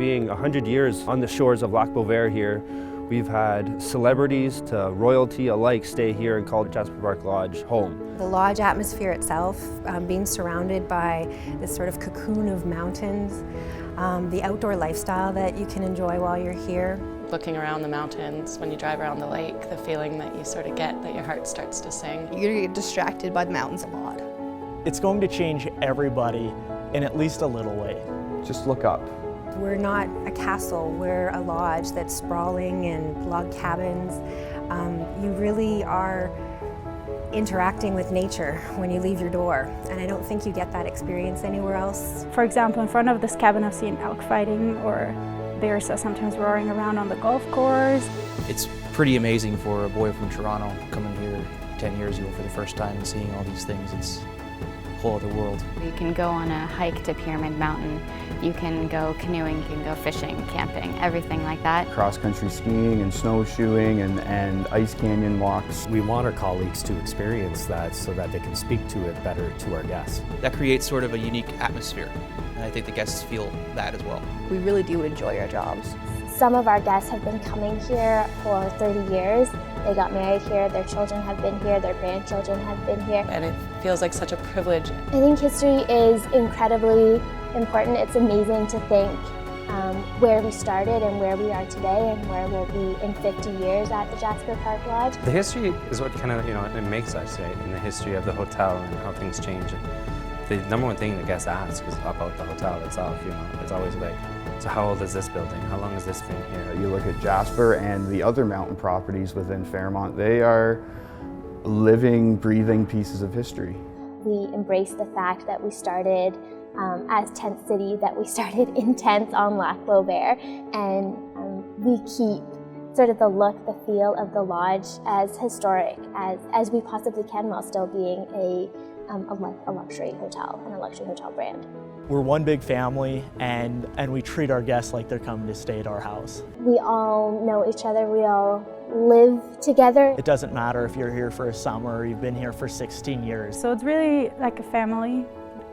being 100 years on the shores of Lac Beauvert here, we've had celebrities to royalty alike stay here and call Jasper Park Lodge home. The lodge atmosphere itself, being surrounded by this sort of cocoon of mountains, the outdoor lifestyle that you can enjoy while you're here. Looking around the mountains, when you drive around the lake, the feeling that you sort of get that your heart starts to sing. You're going to get distracted by the mountains a lot. It's going to change everybody in at least a little way. Just look up. We're not a castle, we're a lodge that's sprawling in log cabins. You really are interacting with nature when you leave your door, and I don't think you get that experience anywhere else. For example, in front of this cabin I've seen elk fighting, or bears are sometimes roaring around on the golf course. It's pretty amazing for a boy from Toronto coming here 10 years ago for the first time and seeing all these things. It's a whole other world. You can go on a hike to Pyramid Mountain, you can go canoeing, you can go fishing, camping, everything like that. Cross-country skiing and snowshoeing and ice canyon walks. We want our colleagues to experience that so that they can speak to it better to our guests. That creates sort of a unique atmosphere, and I think the guests feel that as well. We really do enjoy our jobs. Some of our guests have been coming here for 30 years. They got married here, their children have been here, their grandchildren have been here. And it feels like such a privilege. I think history is incredibly important. It's amazing to think where we started and where we are today and where we'll be in 50 years at the Jasper Park Lodge. The history is what kind of, it makes us, right? And the history of the hotel and how things change. And the number one thing the guests ask is about the hotel itself, It's always like, so how old is this building? How long has this been here? You look at Jasper and the other mountain properties within Fairmont, they are living, breathing pieces of history. We embrace the fact that we started as Tent City, that we started in tents on Lac Beauvert, and we keep sort of the look, the feel of the lodge as historic as we possibly can while still being a luxury hotel and a luxury hotel brand. We're one big family, and we treat our guests like they're coming to stay at our house. We all know each other, we all live together. It doesn't matter if you're here for a summer or you've been here for 16 years. So it's really like a family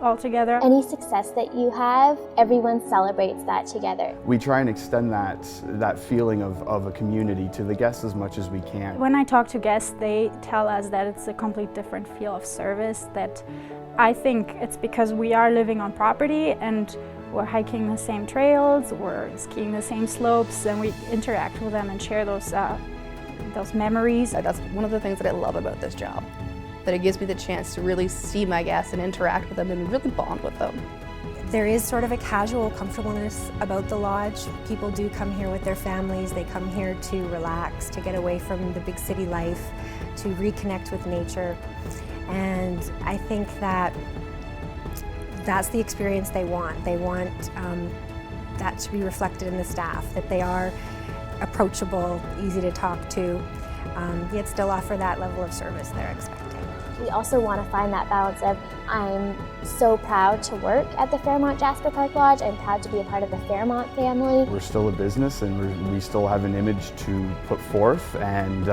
all together. Any success that you have, everyone celebrates that together. We try and extend that feeling of a community to the guests as much as we can. When I talk to guests, they tell us that it's a complete different feel of service, that I think it's because we are living on property and we're hiking the same trails, we're skiing the same slopes, and we interact with them and share those memories. That's one of the things that I love about this job, that it gives me the chance to really see my guests and interact with them and really bond with them. There is sort of a casual comfortableness about the lodge. People do come here with their families, they come here to relax, to get away from the big city life, to reconnect with nature. And I think that that's the experience they want. They want that to be reflected in the staff, that they are approachable, easy to talk to, yet still offer that level of service they're expecting. We also want to find that balance of, I'm so proud to work at the Fairmont Jasper Park Lodge, I'm proud to be a part of the Fairmont family. We're still a business and we still have an image to put forth and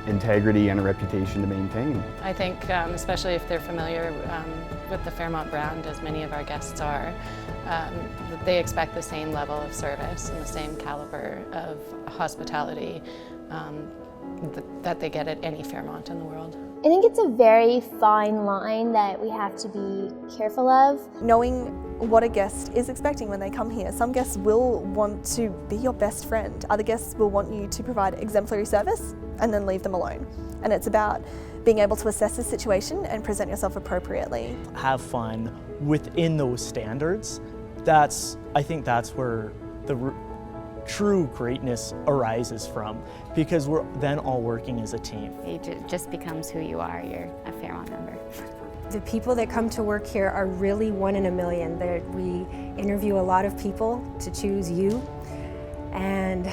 integrity and a reputation to maintain. I think, especially if they're familiar with the Fairmont brand, as many of our guests are, that they expect the same level of service and the same caliber of hospitality that they get at any Fairmont in the world. I think it's a very fine line that we have to be careful of. Knowing what a guest is expecting when they come here. Some guests will want to be your best friend. Other guests will want you to provide exemplary service and then leave them alone. And it's about being able to assess the situation and present yourself appropriately. Have fun within those standards. I think that's where the true greatness arises from, because we're then all working as a team. It just becomes who you are. You're a Fairmont member. The people that come to work here are really one in a million. We interview a lot of people to choose you, and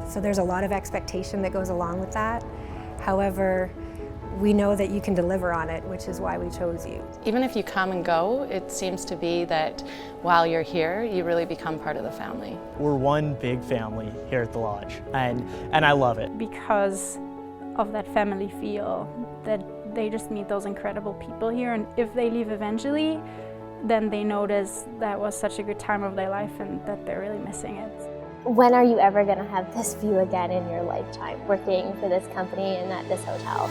so there's a lot of expectation that goes along with that. However, we know that you can deliver on it, which is why we chose you. Even if you come and go, it seems to be that while you're here, you really become part of the family. We're one big family here at the lodge, and I love it. Because of that family feel, that they just meet those incredible people here, and if they leave eventually, then they notice that was such a good time of their life and that they're really missing it. When are you ever going to have this view again in your lifetime, working for this company and at this hotel?